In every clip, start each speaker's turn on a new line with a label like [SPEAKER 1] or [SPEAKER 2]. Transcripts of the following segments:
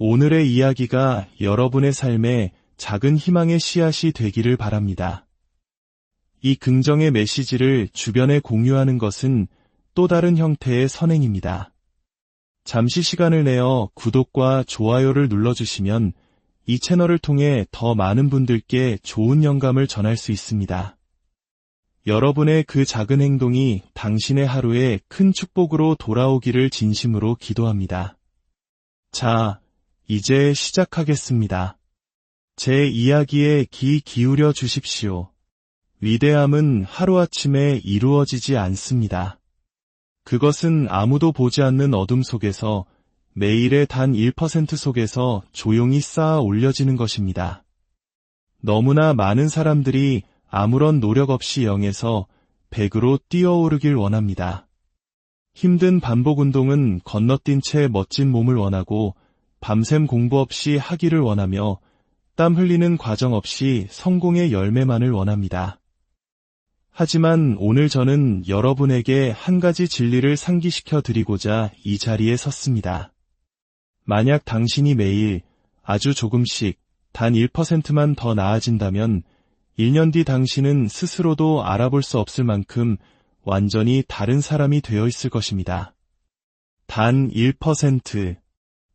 [SPEAKER 1] 오늘의 이야기가 여러분의 삶에 작은 희망의 씨앗이 되기를 바랍니다. 이 긍정의 메시지를 주변에 공유하는 것은 또 다른 형태의 선행입니다. 잠시 시간을 내어 구독과 좋아요를 눌러주시면 이 채널을 통해 더 많은 분들께 좋은 영감을 전할 수 있습니다. 여러분의 그 작은 행동이 당신의 하루에 큰 축복으로 돌아오기를 진심으로 기도합니다. 자, 이제 시작하겠습니다. 제 이야기에 귀 기울여 주십시오. 위대함은 하루아침에 이루어지지 않습니다. 그것은 아무도 보지 않는 어둠 속에서 매일의 단 1% 속에서 조용히 쌓아 올려지는 것입니다. 너무나 많은 사람들이 아무런 노력 없이 0에서 100으로 뛰어오르길 원합니다. 힘든 반복 운동은 건너뛴 채 멋진 몸을 원하고 밤샘 공부 없이 하기를 원하며 땀 흘리는 과정 없이 성공의 열매만을 원합니다. 하지만 오늘 저는 여러분에게 한 가지 진리를 상기시켜 드리고자 이 자리에 섰습니다. 만약 당신이 매일 아주 조금씩 단 1%만 더 나아진다면 1년 뒤 당신은 스스로도 알아볼 수 없을 만큼 완전히 다른 사람이 되어 있을 것입니다. 단 1%.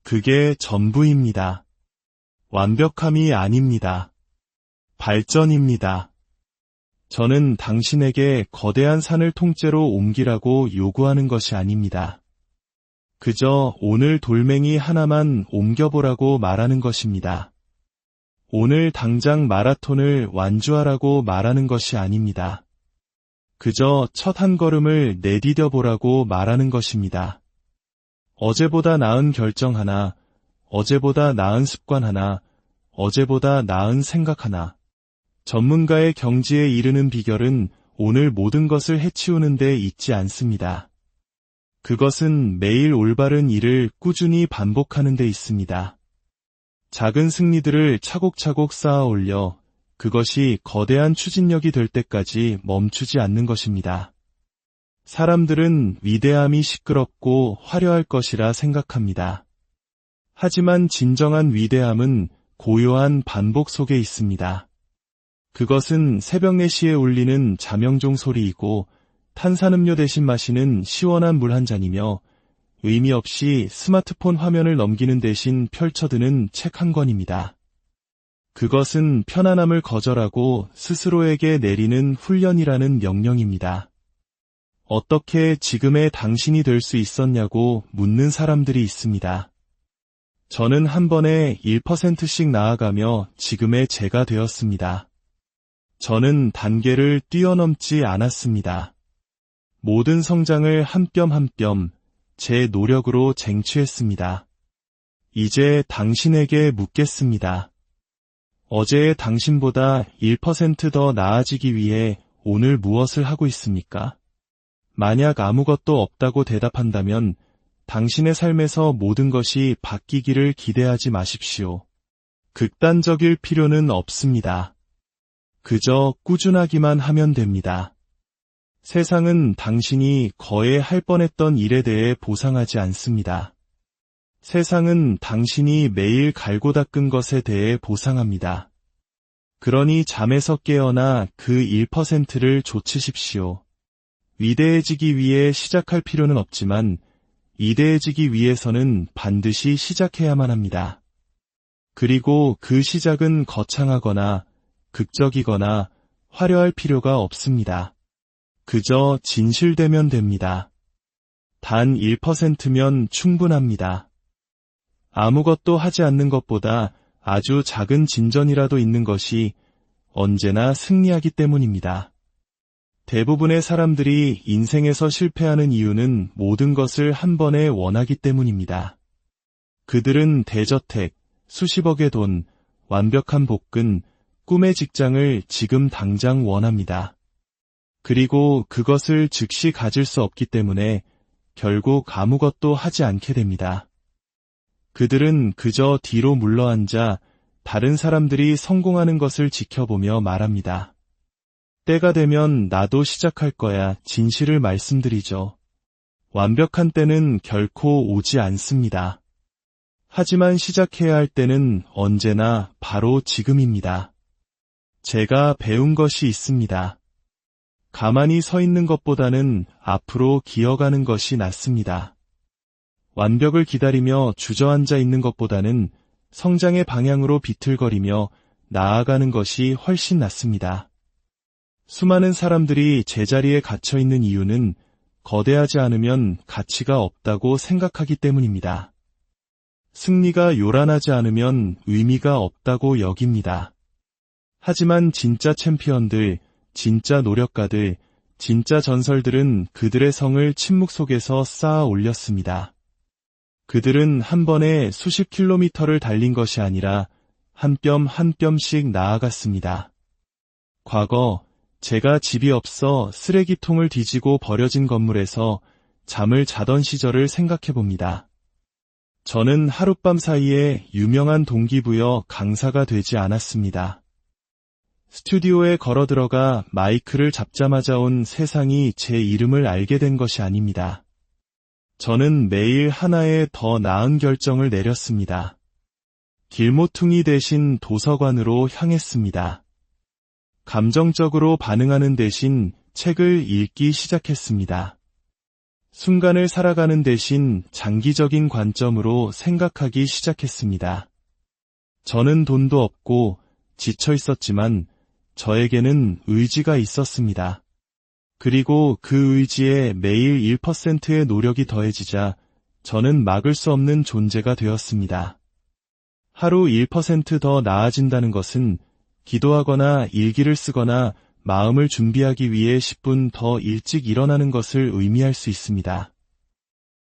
[SPEAKER 1] 그게 전부입니다. 완벽함이 아닙니다. 발전입니다. 저는 당신에게 거대한 산을 통째로 옮기라고 요구하는 것이 아닙니다. 그저 오늘 돌멩이 하나만 옮겨보라고 말하는 것입니다. 오늘 당장 마라톤을 완주하라고 말하는 것이 아닙니다. 그저 첫 한 걸음을 내디뎌 보라고 말하는 것입니다. 어제보다 나은 결정 하나, 어제보다 나은 습관 하나, 어제보다 나은 생각 하나. 전문가의 경지에 이르는 비결은 오늘 모든 것을 해치우는 데 있지 않습니다. 그것은 매일 올바른 일을 꾸준히 반복하는 데 있습니다. 작은 승리들을 차곡차곡 쌓아 올려 그것이 거대한 추진력이 될 때까지 멈추지 않는 것입니다. 사람들은 위대함이 시끄럽고 화려할 것이라 생각합니다. 하지만 진정한 위대함은 고요한 반복 속에 있습니다. 그것은 새벽 4시에 울리는 자명종 소리이고 탄산음료 대신 마시는 시원한 물 한 잔이며 의미 없이 스마트폰 화면을 넘기는 대신 펼쳐드는 책 한 권입니다. 그것은 편안함을 거절하고 스스로에게 내리는 훈련이라는 명령입니다. 어떻게 지금의 당신이 될 수 있었냐고 묻는 사람들이 있습니다. 저는 한 번에 1%씩 나아가며 지금의 제가 되었습니다. 저는 단계를 뛰어넘지 않았습니다. 모든 성장을 한 뼘 한 뼘 제 노력으로 쟁취했습니다. 이제 당신에게 묻겠습니다. 어제의 당신보다 1% 더 나아지기 위해 오늘 무엇을 하고 있습니까? 만약 아무것도 없다고 대답한다면 당신의 삶에서 모든 것이 바뀌기를 기대하지 마십시오. 극단적일 필요는 없습니다. 그저 꾸준하기만 하면 됩니다. 세상은 당신이 거의 할 뻔했던 일에 대해 보상하지 않습니다. 세상은 당신이 매일 갈고 닦은 것에 대해 보상합니다. 그러니 잠에서 깨어나 그 1%를 좇으십시오. 위대해지기 위해 시작할 필요는 없지만 이대해지기 위해서는 반드시 시작해야만 합니다. 그리고 그 시작은 거창하거나 극적이거나 화려할 필요가 없습니다. 그저 진실되면 됩니다. 단 1%면 충분합니다. 아무것도 하지 않는 것보다 아주 작은 진전이라도 있는 것이 언제나 승리하기 때문입니다. 대부분의 사람들이 인생에서 실패하는 이유는 모든 것을 한 번에 원하기 때문입니다. 그들은 대저택, 수십억의 돈, 완벽한 복근, 꿈의 직장을 지금 당장 원합니다. 그리고 그것을 즉시 가질 수 없기 때문에 결국 아무것도 하지 않게 됩니다. 그들은 그저 뒤로 물러앉아 다른 사람들이 성공하는 것을 지켜보며 말합니다. 때가 되면 나도 시작할 거야 진실을 말씀드리죠. 완벽한 때는 결코 오지 않습니다. 하지만 시작해야 할 때는 언제나 바로 지금입니다. 제가 배운 것이 있습니다. 가만히 서 있는 것보다는 앞으로 기어가는 것이 낫습니다. 완벽을 기다리며 주저앉아 있는 것보다는 성장의 방향으로 비틀거리며 나아가는 것이 훨씬 낫습니다. 수많은 사람들이 제자리에 갇혀 있는 이유는 거대하지 않으면 가치가 없다고 생각하기 때문입니다. 승리가 요란하지 않으면 의미가 없다고 여깁니다. 하지만 진짜 챔피언들, 진짜 노력가들, 진짜 전설들은 그들의 성을 침묵 속에서 쌓아 올렸습니다. 그들은 한 번에 수십 킬로미터를 달린 것이 아니라 한 뼘 한 뼘씩 나아갔습니다. 과거 제가 집이 없어 쓰레기통을 뒤지고 버려진 건물에서 잠을 자던 시절을 생각해 봅니다. 저는 하룻밤 사이에 유명한 동기부여 강사가 되지 않았습니다. 스튜디오에 걸어 들어가 마이크를 잡자마자 온 세상이 제 이름을 알게 된 것이 아닙니다. 저는 매일 하나의 더 나은 결정을 내렸습니다. 길모퉁이 대신 도서관으로 향했습니다. 감정적으로 반응하는 대신 책을 읽기 시작했습니다. 순간을 살아가는 대신 장기적인 관점으로 생각하기 시작했습니다. 저는 돈도 없고 지쳐 있었지만 저에게는 의지가 있었습니다. 그리고 그 의지에 매일 1%의 노력이 더해지자 저는 막을 수 없는 존재가 되었습니다. 하루 1% 더 나아진다는 것은 기도하거나 일기를 쓰거나 마음을 준비하기 위해 10분 더 일찍 일어나는 것을 의미할 수 있습니다.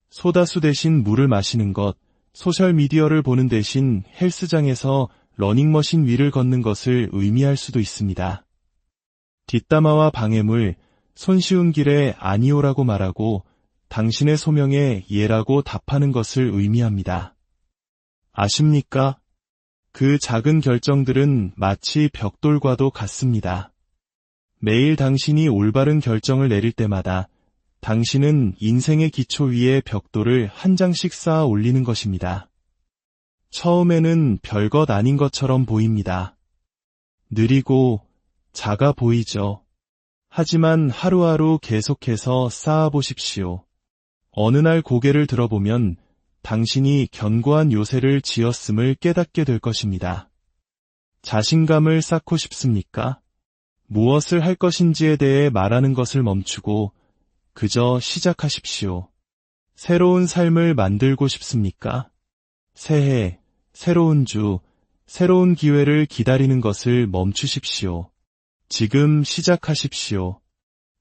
[SPEAKER 1] 소다수 대신 물을 마시는 것, 소셜미디어를 보는 대신 헬스장에서 러닝머신 위를 걷는 것을 의미할 수도 있습니다. 뒷담화와 방해물, 손쉬운 길에 아니오라고 말하고 당신의 소명에 예라고 답하는 것을 의미합니다. 아십니까? 그 작은 결정들은 마치 벽돌과도 같습니다. 매일 당신이 올바른 결정을 내릴 때마다 당신은 인생의 기초 위에 벽돌을 한 장씩 쌓아 올리는 것입니다. 처음에는 별것 아닌 것처럼 보입니다. 느리고 작아 보이죠. 하지만 하루하루 계속해서 쌓아보십시오. 어느 날 고개를 들어보면 당신이 견고한 요새를 지었음을 깨닫게 될 것입니다. 자신감을 쌓고 싶습니까? 무엇을 할 것인지에 대해 말하는 것을 멈추고 그저 시작하십시오. 새로운 삶을 만들고 싶습니까? 새해, 새로운 주, 새로운 기회를 기다리는 것을 멈추십시오. 지금 시작하십시오.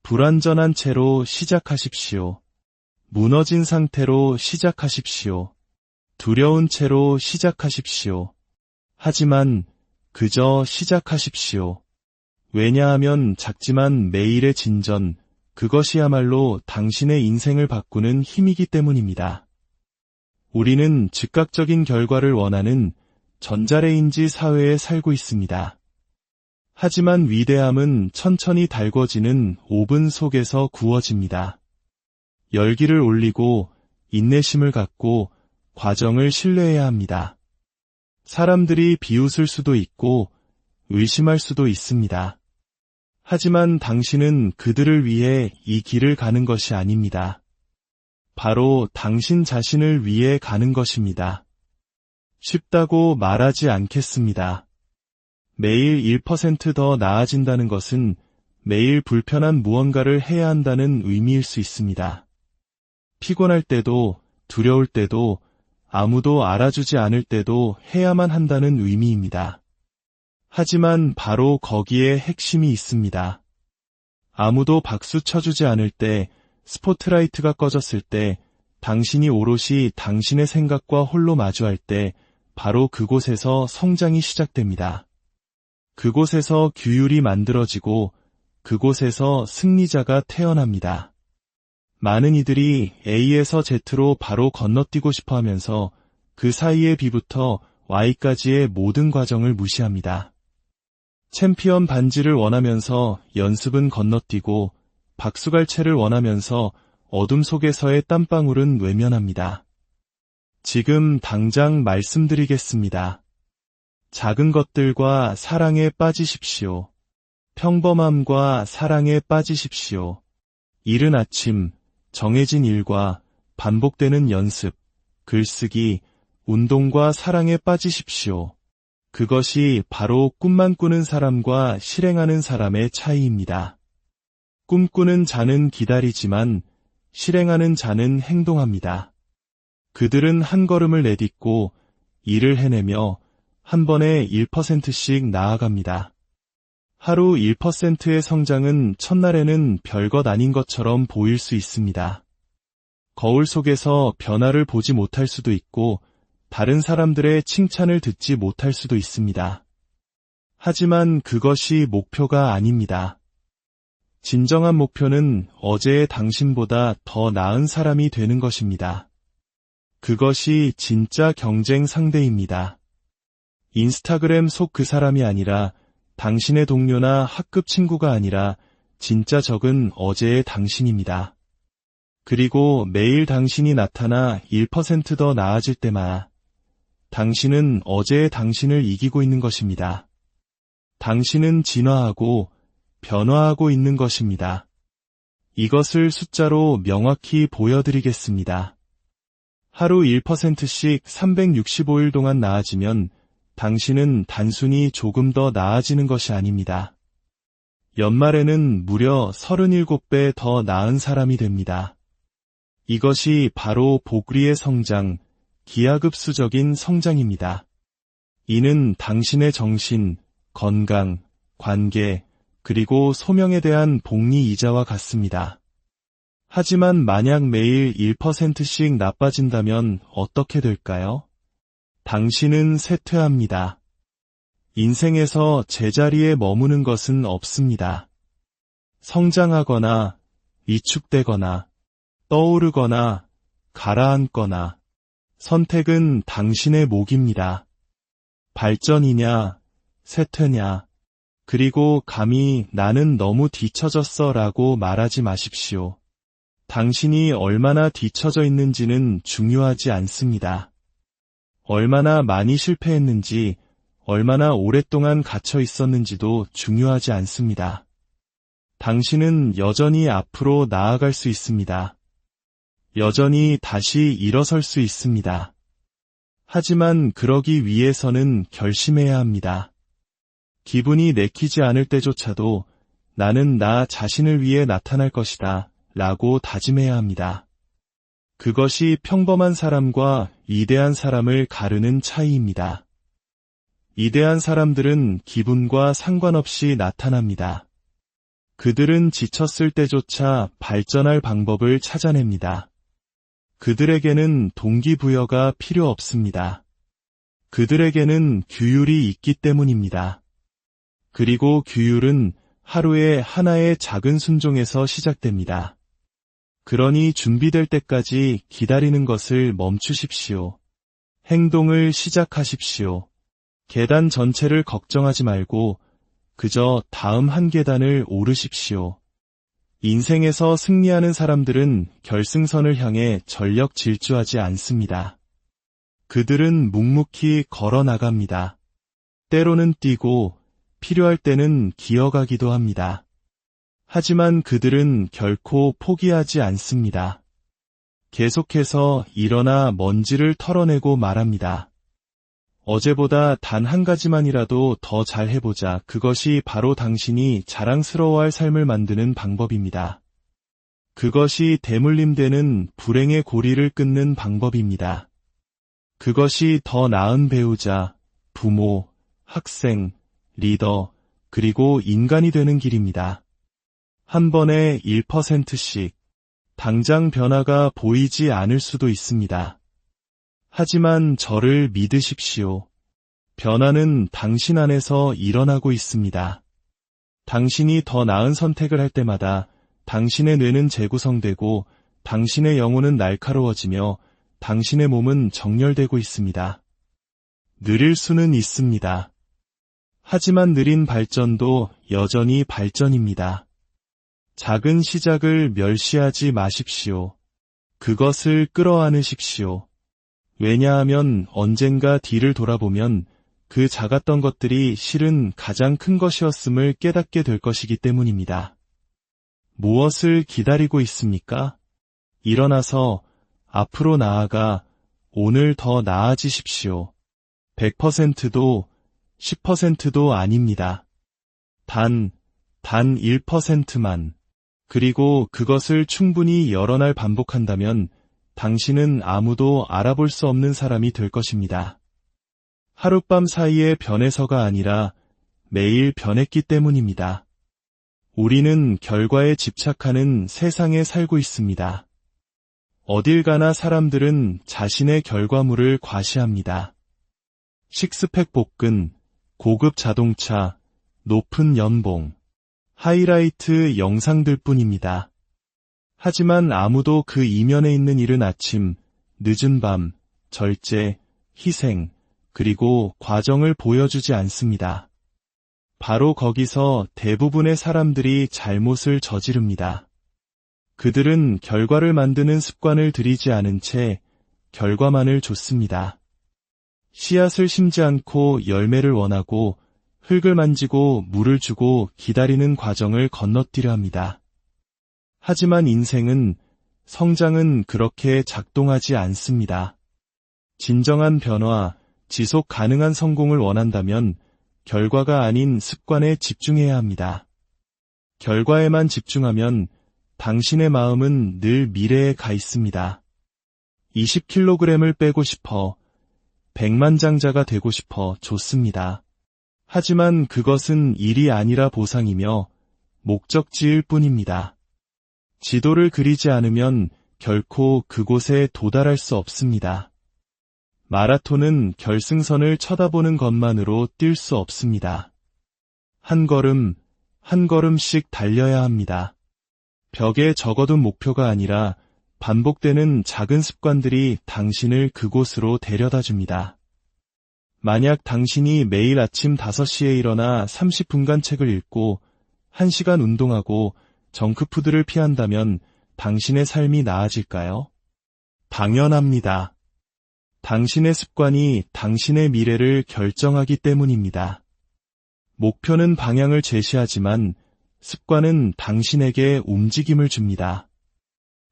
[SPEAKER 1] 불완전한 채로 시작하십시오. 무너진 상태로 시작하십시오. 두려운 채로 시작하십시오. 하지만 그저 시작하십시오. 왜냐하면 작지만 매일의 진전, 그것이야말로 당신의 인생을 바꾸는 힘이기 때문입니다. 우리는 즉각적인 결과를 원하는 전자레인지 사회에 살고 있습니다. 하지만 위대함은 천천히 달궈지는 오븐 속에서 구워집니다. 열기를 올리고 인내심을 갖고 과정을 신뢰해야 합니다. 사람들이 비웃을 수도 있고 의심할 수도 있습니다. 하지만 당신은 그들을 위해 이 길을 가는 것이 아닙니다. 바로 당신 자신을 위해 가는 것입니다. 쉽다고 말하지 않겠습니다. 매일 1% 더 나아진다는 것은 매일 불편한 무언가를 해야 한다는 의미일 수 있습니다. 피곤할 때도, 두려울 때도, 아무도 알아주지 않을 때도 해야만 한다는 의미입니다. 하지만 바로 거기에 핵심이 있습니다. 아무도 박수 쳐주지 않을 때, 스포트라이트가 꺼졌을 때, 당신이 오롯이 당신의 생각과 홀로 마주할 때, 바로 그곳에서 성장이 시작됩니다. 그곳에서 규율이 만들어지고, 그곳에서 승리자가 태어납니다. 많은 이들이 A에서 Z로 바로 건너뛰고 싶어 하면서 그 사이의 B부터 Y까지의 모든 과정을 무시합니다. 챔피언 반지를 원하면서 연습은 건너뛰고 박수갈채를 원하면서 어둠 속에서의 땀방울은 외면합니다. 지금 당장 말씀드리겠습니다. 작은 것들과 사랑에 빠지십시오. 평범함과 사랑에 빠지십시오. 이른 아침, 정해진 일과 반복되는 연습, 글쓰기, 운동과 사랑에 빠지십시오. 그것이 바로 꿈만 꾸는 사람과 실행하는 사람의 차이입니다. 꿈꾸는 자는 기다리지만 실행하는 자는 행동합니다. 그들은 한 걸음을 내딛고 일을 해내며 한 번에 1%씩 나아갑니다. 하루 1%의 성장은 첫날에는 별것 아닌 것처럼 보일 수 있습니다. 거울 속에서 변화를 보지 못할 수도 있고 다른 사람들의 칭찬을 듣지 못할 수도 있습니다. 하지만 그것이 목표가 아닙니다. 진정한 목표는 어제의 당신보다 더 나은 사람이 되는 것입니다. 그것이 진짜 경쟁 상대입니다. 인스타그램 속 그 사람이 아니라 당신의 동료나 학급 친구가 아니라 진짜 적은 어제의 당신입니다. 그리고 매일 당신이 나타나 1% 더 나아질 때마다 당신은 어제의 당신을 이기고 있는 것입니다. 당신은 진화하고 변화하고 있는 것입니다. 이것을 숫자로 명확히 보여드리겠습니다. 하루 1%씩 365일 동안 나아지면 당신은 단순히 조금 더 나아지는 것이 아닙니다. 연말에는 무려 37배 더 나은 사람이 됩니다. 이것이 바로 보그리의 성장, 기하급수적인 성장입니다. 이는 당신의 정신, 건강, 관계, 그리고 소명에 대한 복리 이자와 같습니다. 하지만 만약 매일 1%씩 나빠진다면 어떻게 될까요? 당신은 쇠퇴합니다. 인생에서 제자리에 머무는 것은 없습니다. 성장하거나 위축되거나 떠오르거나 가라앉거나 선택은 당신의 몫입니다. 발전이냐, 쇠퇴냐, 그리고 감히 나는 너무 뒤처졌어 라고 말하지 마십시오. 당신이 얼마나 뒤처져 있는지는 중요하지 않습니다. 얼마나 많이 실패했는지, 얼마나 오랫동안 갇혀 있었는지도 중요하지 않습니다. 당신은 여전히 앞으로 나아갈 수 있습니다. 여전히 다시 일어설 수 있습니다. 하지만 그러기 위해서는 결심해야 합니다. 기분이 내키지 않을 때조차도 나는 나 자신을 위해 나타날 것이다 라고 다짐해야 합니다. 그것이 평범한 사람과 위대한 사람을 가르는 차이입니다. 위대한 사람들은 기분과 상관없이 나타납니다. 그들은 지쳤을 때조차 발전할 방법을 찾아냅니다. 그들에게는 동기부여가 필요 없습니다. 그들에게는 규율이 있기 때문입니다. 그리고 규율은 하루에 하나의 작은 순종에서 시작됩니다. 그러니 준비될 때까지 기다리는 것을 멈추십시오. 행동을 시작하십시오. 계단 전체를 걱정하지 말고 그저 다음 한 계단을 오르십시오. 인생에서 승리하는 사람들은 결승선을 향해 전력 질주하지 않습니다. 그들은 묵묵히 걸어 나갑니다. 때로는 뛰고 필요할 때는 기어가기도 합니다. 하지만 그들은 결코 포기하지 않습니다. 계속해서 일어나 먼지를 털어내고 말합니다. 어제보다 단 한 가지만이라도 더 잘해보자. 그것이 바로 당신이 자랑스러워할 삶을 만드는 방법입니다. 그것이 대물림되는 불행의 고리를 끊는 방법입니다. 그것이 더 나은 배우자, 부모, 학생, 리더, 그리고 인간이 되는 길입니다. 한 번에 1%씩. 당장 변화가 보이지 않을 수도 있습니다. 하지만 저를 믿으십시오. 변화는 당신 안에서 일어나고 있습니다. 당신이 더 나은 선택을 할 때마다 당신의 뇌는 재구성되고 당신의 영혼은 날카로워지며 당신의 몸은 정렬되고 있습니다. 느릴 수는 있습니다. 하지만 느린 발전도 여전히 발전입니다. 작은 시작을 멸시하지 마십시오. 그것을 끌어안으십시오. 왜냐하면 언젠가 뒤를 돌아보면 그 작았던 것들이 실은 가장 큰 것이었음을 깨닫게 될 것이기 때문입니다. 무엇을 기다리고 있습니까? 일어나서 앞으로 나아가 오늘 더 나아지십시오. 100%도 10%도 아닙니다. 단 1%만. 그리고 그것을 충분히 여러 날 반복한다면 당신은 아무도 알아볼 수 없는 사람이 될 것입니다. 하룻밤 사이에 변해서가 아니라 매일 변했기 때문입니다. 우리는 결과에 집착하는 세상에 살고 있습니다. 어딜 가나 사람들은 자신의 결과물을 과시합니다. 식스팩 복근, 고급 자동차, 높은 연봉, 하이라이트 영상들 뿐입니다. 하지만 아무도 그 이면에 있는 이른 아침, 늦은 밤, 절제, 희생, 그리고 과정을 보여주지 않습니다. 바로 거기서 대부분의 사람들이 잘못을 저지릅니다. 그들은 결과를 만드는 습관을 들이지 않은 채 결과만을 좇습니다. 씨앗을 심지 않고 열매를 원하고 흙을 만지고 물을 주고 기다리는 과정을 건너뛰려 합니다. 하지만 인생은, 성장은 그렇게 작동하지 않습니다. 진정한 변화, 지속 가능한 성공을 원한다면 결과가 아닌 습관에 집중해야 합니다. 결과에만 집중하면 당신의 마음은 늘 미래에 가 있습니다. 20kg을 빼고 싶어, 백만장자가 되고 싶어, 좋습니다. 하지만 그것은 일이 아니라 보상이며 목적지일 뿐입니다. 지도를 그리지 않으면 결코 그곳에 도달할 수 없습니다. 마라톤은 결승선을 쳐다보는 것만으로 뛸 수 없습니다. 한 걸음, 한 걸음씩 달려야 합니다. 벽에 적어둔 목표가 아니라 반복되는 작은 습관들이 당신을 그곳으로 데려다 줍니다. 만약 당신이 매일 아침 5시에 일어나 30분간 책을 읽고 1시간 운동하고 정크푸드를 피한다면 당신의 삶이 나아질까요? 당연합니다. 당신의 습관이 당신의 미래를 결정하기 때문입니다. 목표는 방향을 제시하지만 습관은 당신에게 움직임을 줍니다.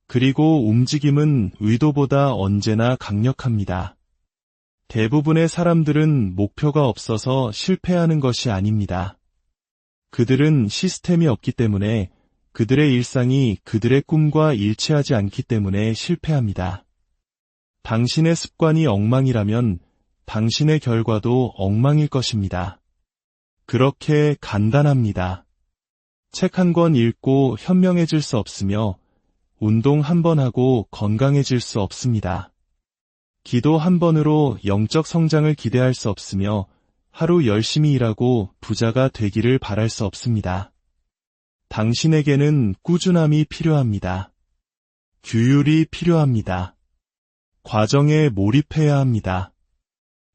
[SPEAKER 1] 그리고 움직임은 의도보다 언제나 강력합니다. 대부분의 사람들은 목표가 없어서 실패하는 것이 아닙니다. 그들은 시스템이 없기 때문에, 그들의 일상이 그들의 꿈과 일치하지 않기 때문에 실패합니다. 당신의 습관이 엉망이라면 당신의 결과도 엉망일 것입니다. 그렇게 간단합니다. 책 한 권 읽고 현명해질 수 없으며 운동 한 번 하고 건강해질 수 없습니다. 기도 한 번으로 영적 성장을 기대할 수 없으며 하루 열심히 일하고 부자가 되기를 바랄 수 없습니다. 당신에게는 꾸준함이 필요합니다. 규율이 필요합니다. 과정에 몰입해야 합니다.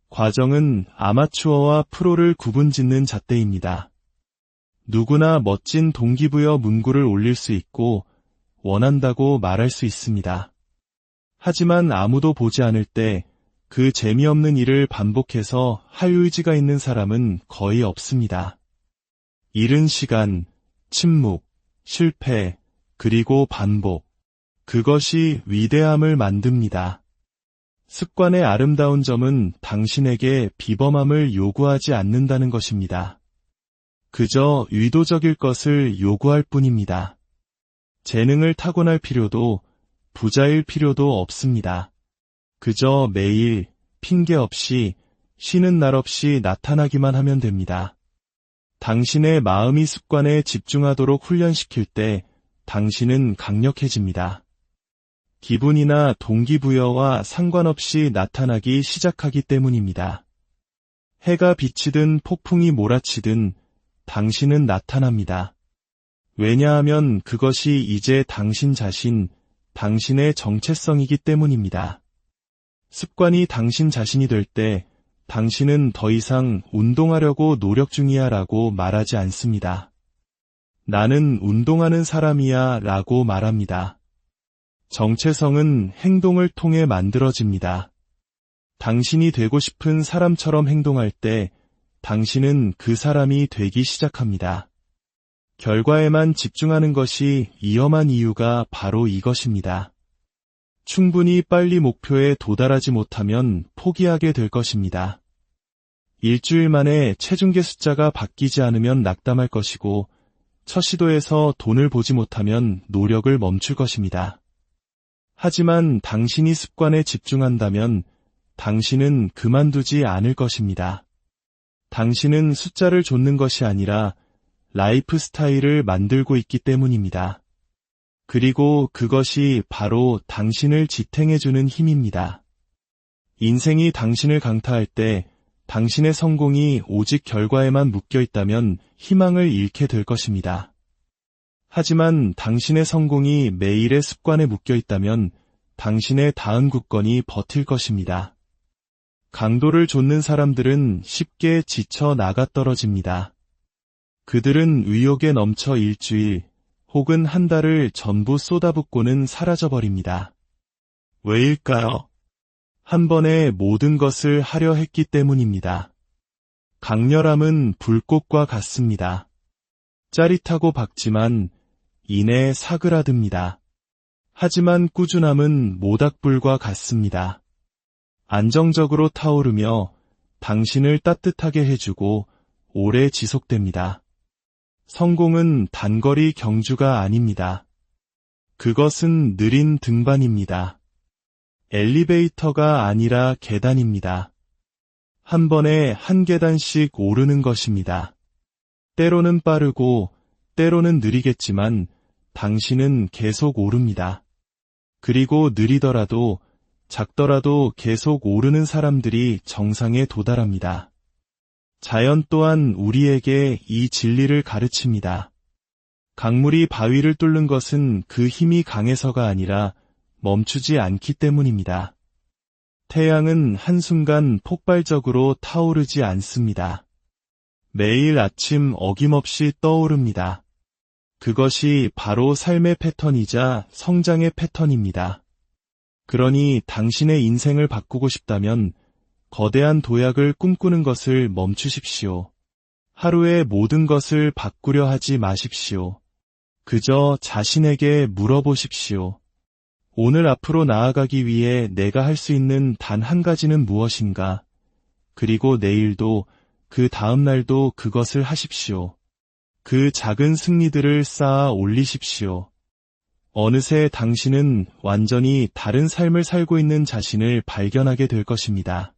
[SPEAKER 1] 과정은 아마추어와 프로를 구분짓는 잣대입니다. 누구나 멋진 동기부여 문구를 올릴 수 있고 원한다고 말할 수 있습니다. 하지만 아무도 보지 않을 때 그 재미없는 일을 반복해서 할 의지가 있는 사람은 거의 없습니다. 이른 시간, 침묵, 실패, 그리고 반복. 그것이 위대함을 만듭니다. 습관의 아름다운 점은 당신에게 비범함을 요구하지 않는다는 것입니다. 그저 의도적일 것을 요구할 뿐입니다. 재능을 타고날 필요도, 부자일 필요도 없습니다. 그저 매일, 핑계 없이, 쉬는 날 없이 나타나기만 하면 됩니다. 당신의 마음이 습관에 집중하도록 훈련시킬 때 당신은 강력해집니다. 기분이나 동기부여와 상관없이 나타나기 시작하기 때문입니다. 해가 비치든 폭풍이 몰아치든 당신은 나타납니다. 왜냐하면 그것이 이제 당신 자신, 당신의 정체성이기 때문입니다. 습관이 당신 자신이 될 때 당신은 더 이상 운동하려고 노력 중이야 라고 말하지 않습니다. 나는 운동하는 사람이야 라고 말합니다. 정체성은 행동을 통해 만들어집니다. 당신이 되고 싶은 사람처럼 행동할 때 당신은 그 사람이 되기 시작합니다. 결과에만 집중하는 것이 위험한 이유가 바로 이것입니다. 충분히 빨리 목표에 도달하지 못하면 포기하게 될 것입니다. 일주일 만에 체중계 숫자가 바뀌지 않으면 낙담할 것이고, 첫 시도에서 돈을 보지 못하면 노력을 멈출 것입니다. 하지만 당신이 습관에 집중한다면 당신은 그만두지 않을 것입니다. 당신은 숫자를 좇는 것이 아니라 라이프 스타일을 만들고 있기 때문입니다. 그리고 그것이 바로 당신을 지탱해주는 힘입니다. 인생이 당신을 강타할 때 당신의 성공이 오직 결과에만 묶여 있다면 희망을 잃게 될 것입니다. 하지만 당신의 성공이 매일의 습관에 묶여 있다면 당신의 다음 굳건히 버틸 것입니다. 강도를 좇는 사람들은 쉽게 지쳐 나가 떨어집니다. 그들은 의욕에 넘쳐 일주일 혹은 한 달을 전부 쏟아붓고는 사라져버립니다. 왜일까요? 한 번에 모든 것을 하려 했기 때문입니다. 강렬함은 불꽃과 같습니다. 짜릿하고 밝지만 이내 사그라듭니다. 하지만 꾸준함은 모닥불과 같습니다. 안정적으로 타오르며 당신을 따뜻하게 해주고 오래 지속됩니다. 성공은 단거리 경주가 아닙니다. 그것은 느린 등반입니다. 엘리베이터가 아니라 계단입니다. 한 번에 한 계단씩 오르는 것입니다. 때로는 빠르고 때로는 느리겠지만 당신은 계속 오릅니다. 그리고 느리더라도 작더라도 계속 오르는 사람들이 정상에 도달합니다. 자연 또한 우리에게 이 진리를 가르칩니다. 강물이 바위를 뚫는 것은 그 힘이 강해서가 아니라 멈추지 않기 때문입니다. 태양은 한순간 폭발적으로 타오르지 않습니다. 매일 아침 어김없이 떠오릅니다. 그것이 바로 삶의 패턴이자 성장의 패턴입니다. 그러니 당신의 인생을 바꾸고 싶다면 거대한 도약을 꿈꾸는 것을 멈추십시오. 하루에 모든 것을 바꾸려 하지 마십시오. 그저 자신에게 물어보십시오. 오늘 앞으로 나아가기 위해 내가 할 수 있는 단 한 가지는 무엇인가? 그리고 내일도 그 다음 날도 그것을 하십시오. 그 작은 승리들을 쌓아 올리십시오. 어느새 당신은 완전히 다른 삶을 살고 있는 자신을 발견하게 될 것입니다.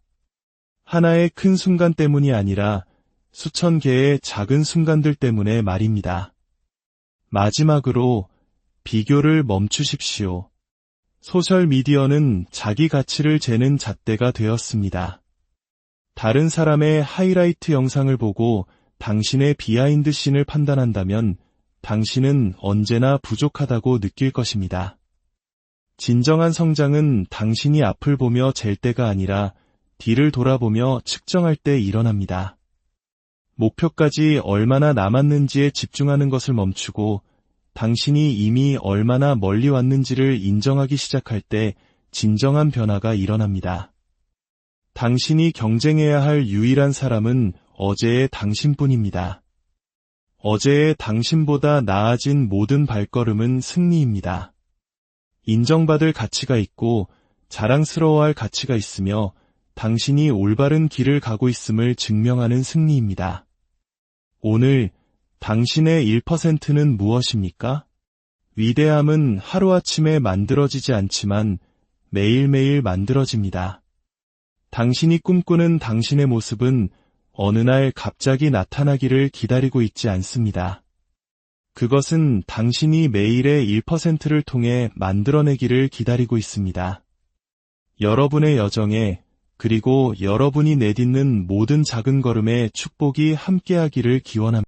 [SPEAKER 1] 하나의 큰 순간 때문이 아니라 수천 개의 작은 순간들 때문에 말입니다. 마지막으로 비교를 멈추십시오. 소셜미디어는 자기 가치를 재는 잣대가 되었습니다. 다른 사람의 하이라이트 영상을 보고 당신의 비하인드 씬을 판단한다면 당신은 언제나 부족하다고 느낄 것입니다. 진정한 성장은 당신이 앞을 보며 잴 때가 아니라 뒤를 돌아보며 측정할 때 일어납니다. 목표까지 얼마나 남았는지에 집중하는 것을 멈추고 당신이 이미 얼마나 멀리 왔는지를 인정하기 시작할 때 진정한 변화가 일어납니다. 당신이 경쟁해야 할 유일한 사람은 어제의 당신뿐입니다. 어제의 당신보다 나아진 모든 발걸음은 승리입니다. 인정받을 가치가 있고 자랑스러워할 가치가 있으며 당신이 올바른 길을 가고 있음을 증명하는 승리입니다. 오늘 당신의 1%는 무엇입니까? 위대함은 하루아침에 만들어지지 않지만 매일매일 만들어집니다. 당신이 꿈꾸는 당신의 모습은 어느 날 갑자기 나타나기를 기다리고 있지 않습니다. 그것은 당신이 매일의 1%를 통해 만들어내기를 기다리고 있습니다. 여러분의 여정에 그리고 여러분이 내딛는 모든 작은 걸음에 축복이 함께하기를 기원합니다.